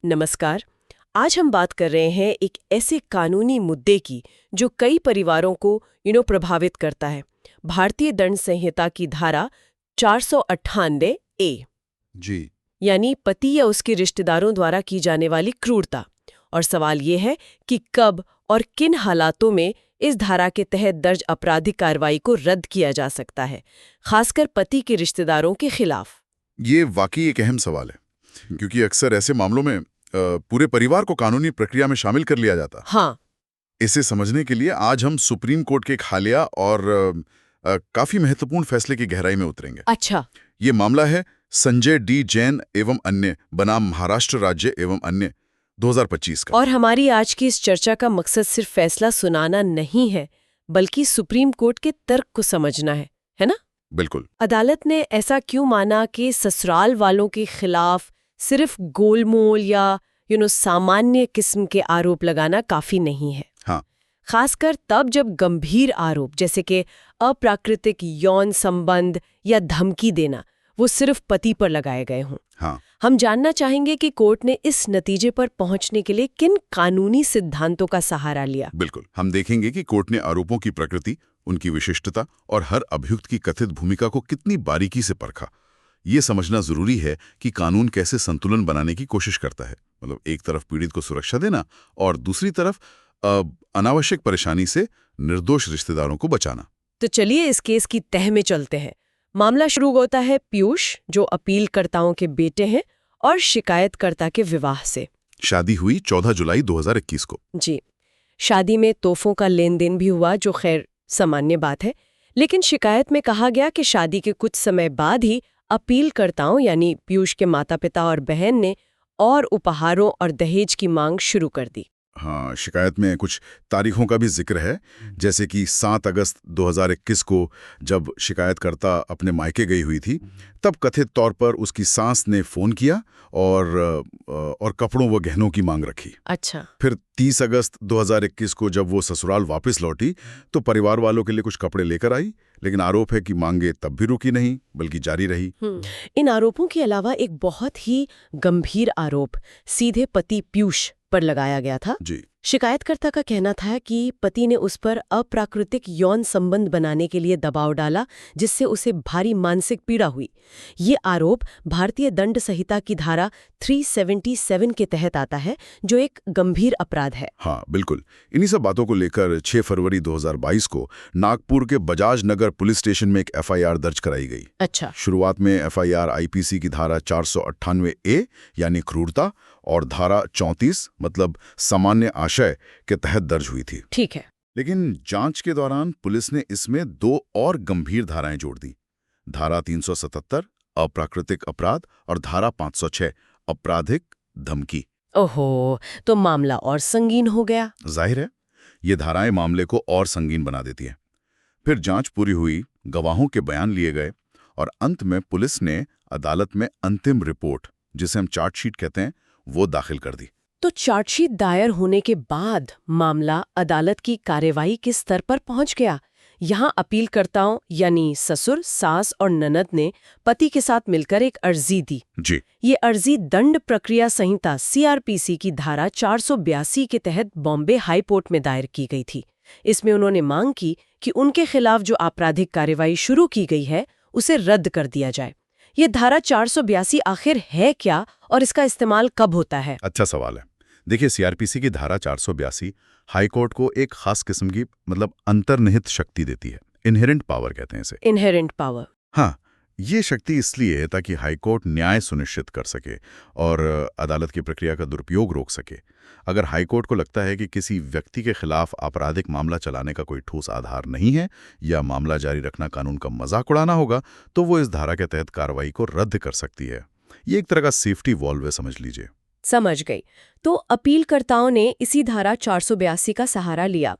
नमस्कार। आज हम बात कर रहे हैं एक ऐसे कानूनी मुद्दे की जो कई परिवारों को प्रभावित करता है। भारतीय दंड संहिता की धारा 498 ए, जी। यानी पति या उसके रिश्तेदारों द्वारा की जाने वाली क्रूरता। और सवाल ये है कि कब और किन हालातों में इस धारा के तहत दर्ज आपराधिक कार्रवाई को रद्द किया जा सकता है, खासकर पति के रिश्तेदारों के खिलाफ। ये वाकई एक अहम सवाल है, क्योंकि अक्सर ऐसे मामलों में पूरे परिवार को कानूनी प्रक्रिया में शामिल कर लिया जाता। हाँ। इसे समझने के लिए आज हम सुप्रीम कोर्ट के एक हालिया और काफी महत्वपूर्ण फैसले की गहराई में उतरेंगे। अच्छा। ये मामला है संजय डी जैन एवं अन्य बनाम महाराष्ट्र राज्य एवं अन्य 2025 का। और हमारी आज की इस चर्चा का मकसद सिर्फ फैसला सुनाना नहीं है, बल्कि सुप्रीम कोर्ट के तर्क को समझना है ना? बिल्कुल। अदालत ने ऐसा क्यों माना कि ससुराल वालों के खिलाफ सिर्फ गोलमोल या सामान्य किस्म के आरोप लगाना काफी नहीं है? हाँ। खासकर तब जब गंभीर आरोप जैसे कि अप्राकृतिक यौन संबंध या धमकी देना वो सिर्फ पति पर लगाए गए हों। हाँ। हम जानना चाहेंगे कि कोर्ट ने इस नतीजे पर पहुंचने के लिए किन कानूनी सिद्धांतों का सहारा लिया। बिल्कुल। हम देखेंगे कि कोर्ट ने आरोपों की प्रकृति, उनकी विशिष्टता और हर अभियुक्त की कथित भूमिका को कितनी बारीकी से परखा। ये समझना जरूरी है कि कानून कैसे संतुलन बनाने की कोशिश करता है, मतलब एक तरफ पीड़ित को सुरक्षा देना और दूसरी तरफ अनावश्यक परेशानी से निर्दोष रिश्तेदारों को बचाना। तो चलिए इस केस की तह में चलते हैं। मामला शुरू होता है पीयूष, जो अपीलकर्ताओं के बेटे हैं, और शिकायतकर्ता के विवाह से। शादी हुई 14 जुलाई 2021 को। जी। शादी में तोहफों का लेन देन भी हुआ, जो खैर सामान्य बात है। लेकिन शिकायत में कहा गया कि शादी के कुछ समय बाद ही अपीलकर्ताओं यानी पीयूष के माता पिता और बहन ने और उपहारों और दहेज की मांग शुरू कर दी। हाँ, शिकायत में कुछ तारीखों का भी जिक्र है, जैसे कि 7 अगस्त 2021 को जब शिकायतकर्ता अपने मायके गई हुई थी, तब कथित तौर पर उसकी सास ने फोन किया और कपड़ों व गहनों की मांग रखी। अच्छा। फिर 30 अगस्त 2021 को जब वो ससुराल वापस लौटी तो परिवार वालों के लिए कुछ कपड़े लेकर आई, लेकिन आरोप है कि मांगे तब भी रुकी नहीं बल्कि जारी रही। इन आरोपों के अलावा एक बहुत ही गंभीर आरोप सीधे पति पीयूष पर लगाया गया था। जी। शिकायतकर्ता का कहना था कि पति ने उस पर अप्राकृतिक यौन संबंध बनाने के लिए दबाव डाला, जिससे उसे भारी मानसिक पीड़ा हुई। ये आरोप भारतीय दंड संहिता की धारा 377 के तहत आता है, जो एक गंभीर अपराध है। हाँ, बिल्कुल। इन्हीं सब बातों को लेकर 6 फरवरी 2022 को नागपुर के बजाज नगर पुलिस स्टेशन में एक एफआईआर दर्ज कराई गई। अच्छा। शुरुआत में एफआईआर आईपीसी की धारा 498 ए यानी क्रूरता और धारा 34 मतलब सामान्य आशय के तहत दर्ज हुई थी। ठीक है। लेकिन जांच के दौरान पुलिस ने इसमें 2 और गंभीर धाराएं जोड़ दी। धारा 377 अप्राकृतिक अपराध और धारा 506 आपराधिक धमकी। ओहो, तो मामला और संगीन हो गया। जाहिर है, ये धाराएं मामले को और संगीन बना देती हैं। फिर जांच पूरी हुई, गवाहों के बयान लिए गए और अंत में पुलिस ने अदालत में अंतिम रिपोर्ट, जिसे हम चार्जशीट कहते हैं, वो दाखिल कर दी। तो चार्जशीट दायर होने के बाद मामला अदालत की कार्यवाही किस स्तर पर पहुंच गया? यहाँ अपीलकर्ताओं यानी ससुर, सास और ननद ने पति के साथ मिलकर एक अर्जी दी। जी। ये अर्जी दंड प्रक्रिया संहिता सीआरपीसी की धारा 482 के तहत बॉम्बे हाई कोर्ट में दायर की गई थी। इसमें उन्होंने मांग की कि उनके खिलाफ जो आपराधिक कार्यवाही शुरू की गई है उसे रद्द कर दिया जाए। ये धारा 482 आखिर है क्या और इसका इस्तेमाल कब होता है? अच्छा सवाल है। देखिए, सीआरपीसी की धारा 482 हाईकोर्ट को एक खास किस्म की मतलब अंतर्निहित शक्ति देती है। इनहेरेंट पावर कहते हैं इसे। Inherent power. हाँ, ये शक्ति इसलिए है ताकि हाईकोर्ट न्याय सुनिश्चित कर सके और अदालत की प्रक्रिया का दुरुपयोग रोक सके। अगर हाईकोर्ट को लगता है कि किसी व्यक्ति के खिलाफ आपराधिक मामला चलाने का कोई ठोस आधार नहीं है या मामला जारी रखना कानून का मजाक उड़ाना होगा, तो वो इस धारा के तहत कार्रवाई को रद्द कर सकती है। ये एक तरह का सेफ्टी वॉल्व है, समझ लीजिए। समझ गई। तो अपीलकर्ताओं ने इसी धारा 482 का सहारा लिया,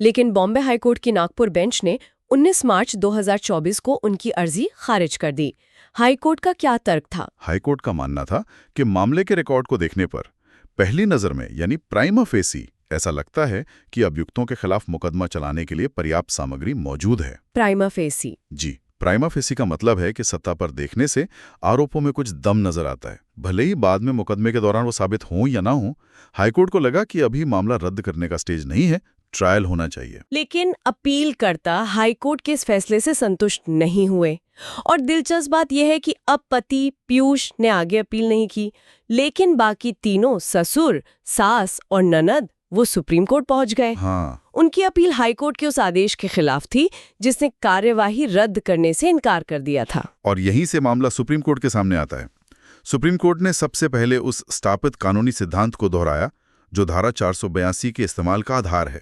लेकिन बॉम्बे हाईकोर्ट की नागपुर बेंच ने 19 मार्च 2024 को उनकी अर्जी खारिज कर दी। हाईकोर्ट का क्या तर्क था? हाईकोर्ट का मानना था कि मामले के रिकॉर्ड को देखने पर पहली नजर में यानी प्राइमा फेसी ऐसा लगता है कि अभियुक्तों के खिलाफ मुकदमा चलाने के लिए पर्याप्त सामग्री मौजूद है। Prima facie. जी, प्राइमा फेसी का मतलब है कि सत्ता पर देखने से आरोपों में कुछ दम नजर आता है, भले ही बाद में मुकदमे के दौरान वो साबित हो या ना हो। हाईकोर्ट को लगा कि अभी मामला रद्द करने का स्टेज नहीं है, ट्रायल होना चाहिए। लेकिन अपीलकर्ता हाईकोर्ट के इस फैसले से संतुष्ट नहीं हुए। और दिलचस्प बात यह है कि अब पति पीयूष ने आगे अपील नहीं की, लेकिन बाकी तीनों ससुर, सास और ननद वो सुप्रीम कोर्ट पहुंच गए। हाँ, उनकी अपील हाईकोर्ट के उस आदेश के खिलाफ थी जिसने कार्यवाही रद्द करने से इनकार कर दिया था। और यहीं से मामला सुप्रीम कोर्ट के सामने आता है। सुप्रीम कोर्ट ने सबसे पहले उस स्थापित कानूनी सिद्धांत को दोहराया जो धारा 482 के इस्तेमाल का आधार है।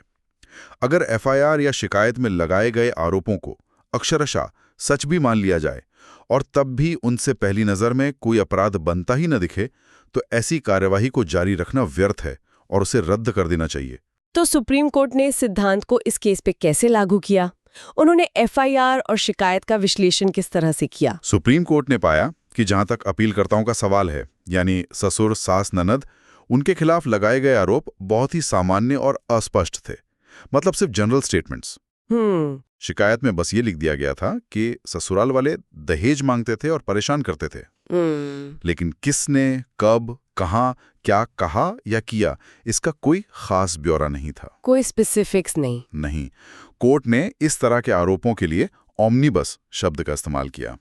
अगर एफआईआर या शिकायत में लगाए गए आरोपों को अक्षरशः सच भी मान लिया जाए और तब भी उनसे पहली नजर में कोई अपराध बनता ही न दिखे, तो ऐसी कार्यवाही को जारी रखना व्यर्थ है और उसे रद्द कर देना चाहिए। तो सुप्रीम कोर्ट ने इस सिद्धांत को इस केस पे कैसे लागू किया? उन्होंने एफआईआर और शिकायत का विश्लेषण किस तरह से किया? सुप्रीम कोर्ट ने पाया कि जहां तक अपीलकर्ताओं का सवाल है, यानी ससुर, सास, ननद, उनके खिलाफ लगाए गए आरोप बहुत ही सामान्य और अस्पष्ट थे, मतलब सिर्फ जनरल स्टेटमेंट्स। शिकायत में बस ये लिख दिया गया था कि ससुराल वाले दहेज मांगते थे और परेशान करते थे। लेकिन किसने, कब, कहाँ, क्या कहा या किया, इसका कोई खास ब्यौरा नहीं था। कोई स्पेसिफिक्स नहीं। कोर्ट ने इस तरह के आरोपों के लिए ओमनिबस शब्द का इस्तेमाल किया।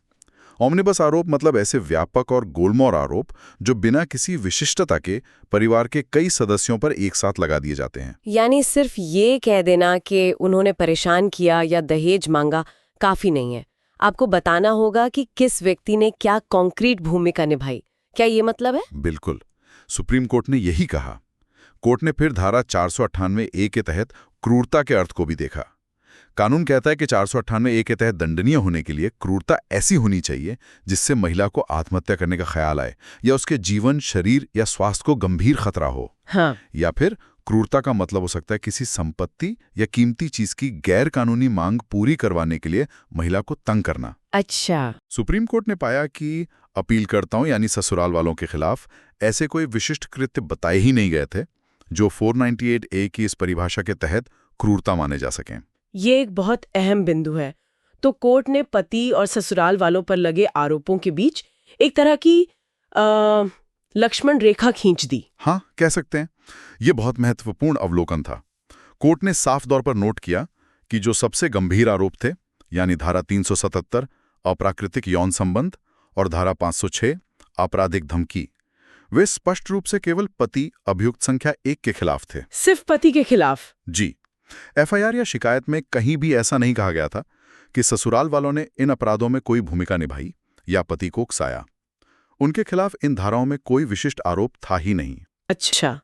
ओमनिबस आरोप मतलब ऐसे व्यापक और गोलमोल आरोप जो बिना किसी विशिष्टता के परिवार के कई सदस्यों पर एक साथ लगा दिए जाते हैं। यानी सिर्फ ये कह देना कि उन्होंने परेशान किया या दहेज मांगा काफी नहीं है, आपको बताना होगा कि किस व्यक्ति ने क्या कॉन्क्रीट भूमिका निभाई। क्या ये मतलब है? बिल्कुल, सुप्रीम कोर्ट ने यही कहा। कोर्ट ने फिर धारा 498A के तहत क्रूरता के अर्थ को भी देखा। कानून कहता है कि 498A के तहत दंडनीय होने के लिए क्रूरता ऐसी होनी चाहिए जिससे महिला को आत्महत्या करने का ख्याल आए या उसके जीवन, शरीर या स्वास्थ्य को गंभीर खतरा हो। हाँ। या फिर क्रूरता का मतलब हो सकता है किसी संपत्ति या कीमती चीज की गैर कानूनी मांग पूरी करवाने के लिए महिला को तंग करना। अच्छा। सुप्रीम कोर्ट ने पाया कि अपीलकर्ताओं यानी ससुराल वालों के खिलाफ ऐसे कोई विशिष्ट कृत्य बताए ही नहीं गए थे जो 498A की इस परिभाषा के तहत क्रूरता माने जा सकें। ये एक बहुत अहम बिंदु है। तो कोर्ट ने पति और ससुराल वालों पर लगे आरोपों के बीच एक तरह की लक्ष्मण रेखा खींच दी। हाँ, कह सकते हैं। यह बहुत महत्वपूर्ण अवलोकन था। कोर्ट ने साफ तौर पर नोट किया कि जो सबसे गंभीर आरोप थे, यानी धारा 377 अप्राकृतिक यौन संबंध और धारा 506 आपराधिक धमकी, वे स्पष्ट रूप से केवल पति अभियुक्त संख्या 1 के खिलाफ थे। सिर्फ पति के खिलाफ? जी। एफआईआर या शिकायत में कहीं भी ऐसा नहीं कहा गया था कि ससुराल वालों ने इन अपराधों में कोई भूमिका निभाई या पति को उकसाया। उनके खिलाफ इन धाराओं में कोई विशिष्ट आरोप था ही नहीं। अच्छा,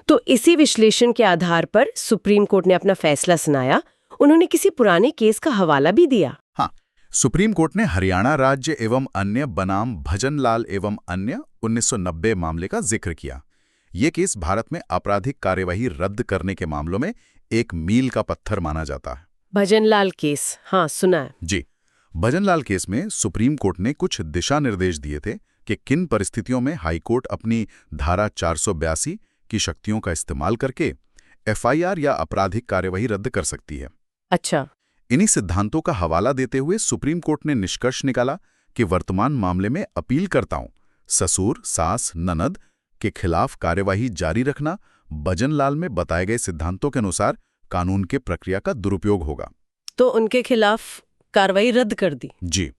तो इसी विश्लेषण के आधार पर सुप्रीम कोर्ट ने अपना फैसला सुनाया। उन्होंने किसी पुराने केस का हवाला भी दिया। हाँ, सुप्रीम कोर्ट ने हरियाणा राज्य एवं अन्य बनाम भजनलाल एवं अन्य 1990 मामले का जिक्र किया। ये केस भारत में आपराधिक कार्यवाही रद्द करने के मामलों में एक मील का पत्थर माना जाता है। भजनलाल केस, हाँ सुना है। जी, भजनलाल केस में सुप्रीम कोर्ट ने कुछ दिशा निर्देश दिए थे कि किन परिस्थितियों में हाईकोर्ट अपनी धारा 482 की शक्तियों का इस्तेमाल करके एफआईआर या आपराधिक कार्यवाही रद्द कर सकती है। अच्छा। इन्हीं सिद्धांतों का हवाला देते हुए सुप्रीम कोर्ट ने निष्कर्ष निकाला कि वर्तमान मामले में अपीलकर्ताओं ससुर, सास, ननद के खिलाफ कार्यवाही जारी रखना भजनलाल में बताए गए सिद्धांतों के अनुसार कानून के प्रक्रिया का दुरुपयोग होगा। तो उनके खिलाफ कार्रवाई रद्द कर दी? जी,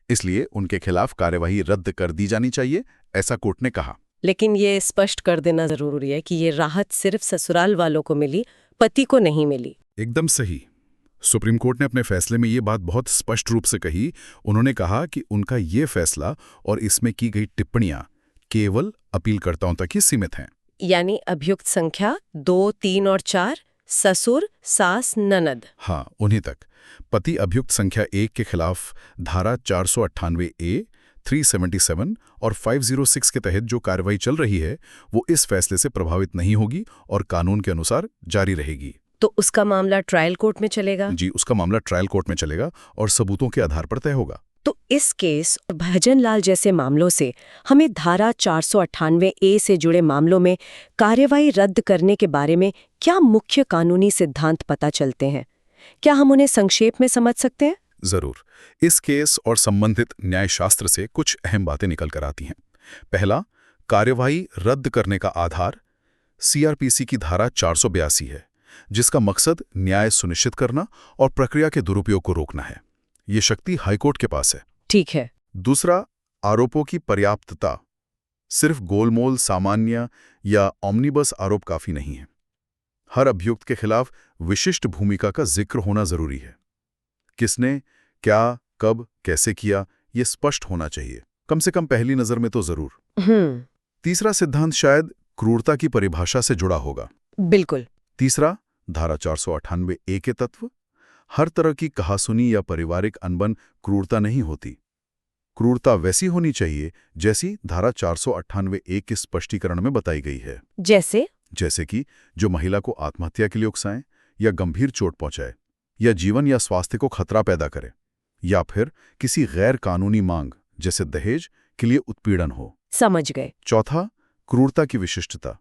इसलिए उनके खिलाफ कार्यवाही रद्द कर दी जानी चाहिए, ऐसा कोर्ट ने कहा। लेकिन ये स्पष्ट कर देना जरूरी है कि ये राहत सिर्फ ससुराल वालों को मिली, पति को नहीं मिली। एकदम सही। सुप्रीम कोर्ट ने अपने फैसले में ये बात बहुत स्पष्ट रूप से कही। उन्होंने कहा कि उनका ये फैसला और इसमें की गई टिप्पणियां केवल अपीलकर्ताओं तक ही सीमित हैं। यानी अभियुक्त संख्या 2, 3 और 4, ससुर, सास, ननद। हाँ, उन्हीं तक। पति अभियुक्त संख्या 1 के खिलाफ धारा 498A, 377 और 506 के तहत जो कार्रवाई चल रही है वो इस फैसले से प्रभावित नहीं होगी और कानून के अनुसार जारी रहेगी। तो उसका मामला ट्रायल कोर्ट में चलेगा? जी, उसका मामला ट्रायल कोर्ट में चलेगा और सबूतों के आधार पर तय होगा। तो इस केस और भजनलाल जैसे मामलों से हमें धारा 498A से जुड़े मामलों में कार्यवाही रद्द करने के बारे में क्या मुख्य कानूनी सिद्धांत पता चलते हैं? क्या हम उन्हें संक्षेप में समझ सकते हैं? जरूर। इस केस और संबंधित न्यायशास्त्र से कुछ अहम बातें निकल कर आती हैं। पहला, कार्यवाही रद्द करने का आधार सीआरपीसी की धारा 482 है, जिसका मकसद न्याय सुनिश्चित करना और प्रक्रिया के दुरुपयोग को रोकना है। ये शक्ति हाईकोर्ट के पास है। ठीक है। दूसरा, आरोपों की पर्याप्तता। सिर्फ गोलमोल, सामान्य या ऑमनीबस आरोप काफी नहीं है। हर अभियुक्त के खिलाफ विशिष्ट भूमिका का जिक्र होना जरूरी है। किसने, क्या, कब, कैसे किया, ये स्पष्ट होना चाहिए, कम से कम पहली नजर में तो जरूर। तीसरा सिद्धांत शायद क्रूरता की परिभाषा से जुड़ा होगा। बिल्कुल। तीसरा, धारा 498A के तत्व। हर तरह की कहासुनी या पारिवारिक अनबन क्रूरता नहीं होती। क्रूरता वैसी होनी चाहिए जैसी धारा 498A के स्पष्टीकरण में बताई गई है। जैसे कि जो महिला को आत्महत्या के लिए उकसाएं या गंभीर चोट पहुंचाए या जीवन या स्वास्थ्य को खतरा पैदा करे, या फिर किसी गैर कानूनी मांग जैसे दहेज के लिए उत्पीड़न हो। समझ गए। चौथा, क्रूरता की विशिष्टता।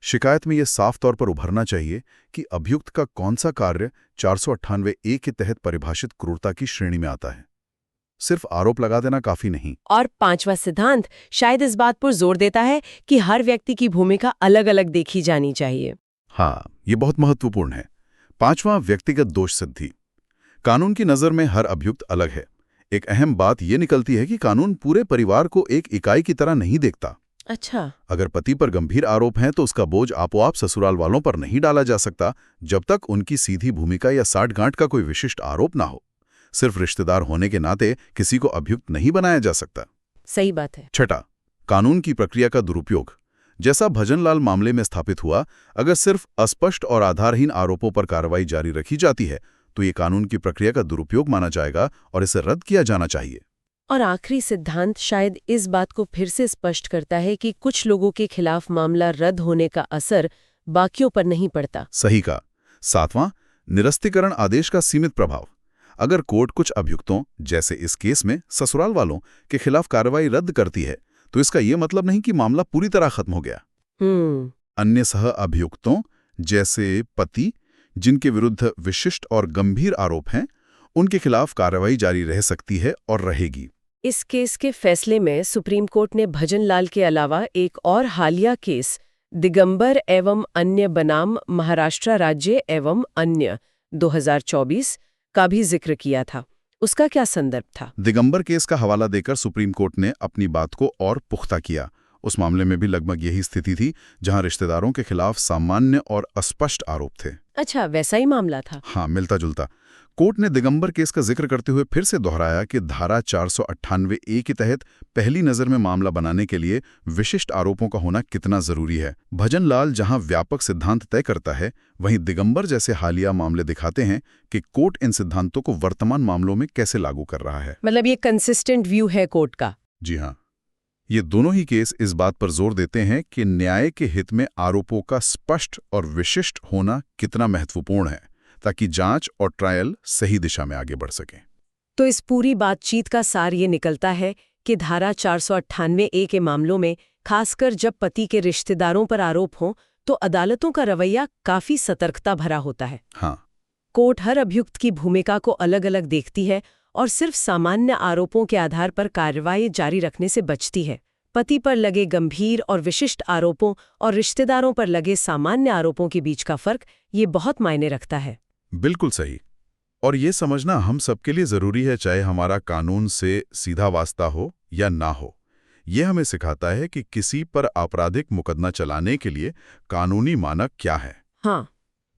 शिकायत में यह साफ तौर पर उभरना चाहिए कि अभियुक्त का कौन सा कार्य 498A के तहत परिभाषित क्रूरता की श्रेणी में आता है। सिर्फ आरोप लगा देना काफी नहीं। और पांचवा सिद्धांत शायद इस बात पर जोर देता है कि हर व्यक्ति की भूमिका अलग अलग देखी जानी चाहिए। हाँ, ये बहुत महत्वपूर्ण है। पांचवा, व्यक्तिगत दोष सिद्धि। कानून की नज़र में हर अभियुक्त अलग है। एक अहम बात यह निकलती है कि कानून पूरे परिवार को एक इकाई की तरह नहीं देखता। अच्छा। अगर पति पर गंभीर आरोप हैं तो उसका बोझ आपोआप ससुराल वालों पर नहीं डाला जा सकता जब तक उनकी सीधी भूमिका या साठगांठ का कोई विशिष्ट आरोप ना हो। सिर्फ रिश्तेदार होने के नाते किसी को अभियुक्त नहीं बनाया जा सकता। सही बात है। छठा, कानून की प्रक्रिया का दुरुपयोग। जैसा भजनलाल मामले में स्थापित हुआ, अगर सिर्फ अस्पष्ट और आधारहीन आरोपों पर कार्रवाई जारी रखी जाती है तो ये कानून की प्रक्रिया का दुरुपयोग माना जाएगा और इसे रद्द किया जाना चाहिए। और आखिरी सिद्धांत शायद इस बात को फिर से स्पष्ट करता है कि कुछ लोगों के खिलाफ मामला रद्द होने का असर बाकियों पर नहीं पड़ता। सही का। सातवां, निरस्तीकरण आदेश का सीमित प्रभाव। अगर कोर्ट कुछ अभियुक्तों, जैसे इस केस में ससुराल वालों, के खिलाफ कार्रवाई रद्द करती है तो इसका यह मतलब नहीं कि मामला पूरी तरह खत्म हो गया। अन्य सह अभियुक्तों, जैसे पति, जिनके विरुद्ध विशिष्ट और गंभीर आरोप हैं, उनके खिलाफ कार्रवाई जारी रह सकती है और रहेगी। इस केस के फैसले में सुप्रीम कोर्ट ने भजनलाल के अलावा एक और हालिया केस दिगंबर एवं अन्य बनाम महाराष्ट्र राज्य एवं अन्य 2024 का भी जिक्र किया था। उसका क्या संदर्भ था? दिगंबर केस का हवाला देकर सुप्रीम कोर्ट ने अपनी बात को और पुख्ता किया। उस मामले में भी लगभग यही स्थिति थी, जहां रिश्तेदारों के खिलाफ सामान्य और अस्पष्ट आरोप थे। अच्छा, वैसा ही मामला था। हाँ, मिलता जुलता। कोर्ट ने दिगंबर केस का जिक्र करते हुए फिर से दोहराया कि धारा 498A के तहत पहली नजर में मामला बनाने के लिए विशिष्ट आरोपों का होना कितना जरूरी है। भजनलाल जहां व्यापक सिद्धांत तय करता है, वहीं दिगंबर जैसे हालिया मामले दिखाते हैं कि कोर्ट इन सिद्धांतों को वर्तमान मामलों में कैसे लागू कर रहा है। मतलब ये कंसिस्टेंट व्यू है कोर्ट का। जी हाँ, ये दोनों ही केस इस बात पर जोर देते हैं कि न्याय के हित में आरोपों का स्पष्ट और विशिष्ट होना कितना महत्वपूर्ण है, ताकि जांच और ट्रायल सही दिशा में आगे बढ़ सके। तो इस पूरी बातचीत का सार ये निकलता है कि धारा 498A के मामलों में, खासकर जब पति के रिश्तेदारों पर आरोप हों, तो अदालतों का रवैया काफी सतर्कता भरा होता है। हाँ, कोर्ट हर अभियुक्त की भूमिका को अलग अलग देखती है और सिर्फ सामान्य आरोपों के आधार पर कार्रवाई जारी रखने से बचती है। पति पर लगे गंभीर और विशिष्ट आरोपों और रिश्तेदारों पर लगे सामान्य आरोपों के बीच का फर्क ये बहुत मायने रखता है। बिल्कुल सही। और ये समझना हम सबके लिए जरूरी है, चाहे हमारा कानून से सीधा वास्ता हो या ना हो। ये हमें सिखाता है कि किसी पर आपराधिक मुकदमा चलाने के लिए कानूनी मानक क्या है। हाँ,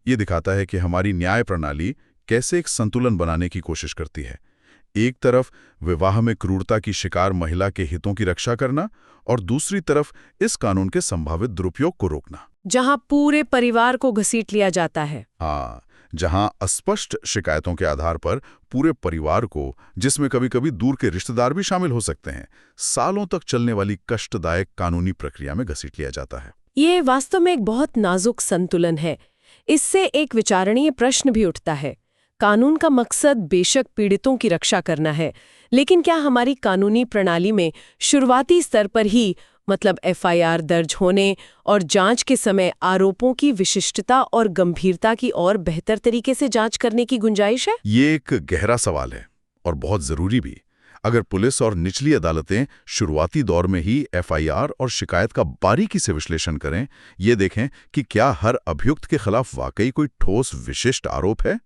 ये दिखाता है कि हमारी न्याय प्रणाली कैसे एक संतुलन बनाने की कोशिश करती है। एक तरफ विवाह में क्रूरता की शिकार महिला के हितों की रक्षा करना और दूसरी तरफ इस कानून के संभावित दुरुपयोग को रोकना, जहां पूरे परिवार को घसीट लिया जाता है। हाँ, जहां अस्पष्ट शिकायतों के आधार पर पूरे परिवार को, जिसमें कभी-कभी दूर के रिश्तेदार भी शामिल हो सकते हैं, सालों तक चलने वाली कष्टदायक कानूनी प्रक्रिया में घसीट लिया जाता है। ये वास्तव में एक बहुत नाजुक संतुलन है। इससे एक विचारणीय प्रश्न भी उठता है। कानून का मकसद बेशक पीड़ितों की रक्षा करना है, लेकिन क्या हमारी कानूनी प्रणाली में शुरुआती स्तर पर ही, मतलब FIR दर्ज होने और जांच के समय आरोपों की विशिष्टता और गंभीरता की और बेहतर तरीके से जांच करने की गुंजाइश है? ये एक गहरा सवाल है और बहुत जरूरी भी। अगर पुलिस और निचली अदालतें शुरुआती दौर में ही एफआईआर और शिकायत का बारीकी से विश्लेषण करें, ये देखें कि क्या हर अभियुक्त के खिलाफ वाकई कोई ठोस विशिष्ट आरोप है,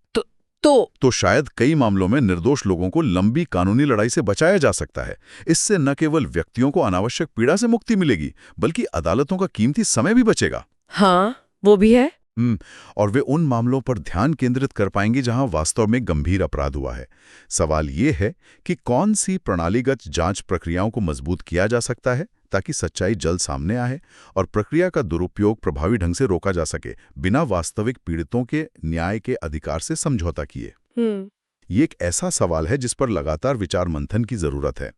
तो शायद कई मामलों में निर्दोष लोगों को लंबी कानूनी लड़ाई से बचाया जा सकता है। इससे न केवल व्यक्तियों को अनावश्यक पीड़ा से मुक्ति मिलेगी, बल्कि अदालतों का कीमती समय भी बचेगा। हाँ, वो भी है। और वे उन मामलों पर ध्यान केंद्रित कर पाएंगे जहां वास्तव में गंभीर अपराध हुआ है। सवाल ये है कि कौन सी प्रणालीगत जांच प्रक्रियाओं को मजबूत किया जा सकता है ताकि सच्चाई जल्द सामने आए और प्रक्रिया का दुरुपयोग प्रभावी ढंग से रोका जा सके, बिना वास्तविक पीड़ितों के न्याय के अधिकार से समझौता किए। ये एक ऐसा सवाल है जिस पर लगातार विचार मंथन की जरूरत है।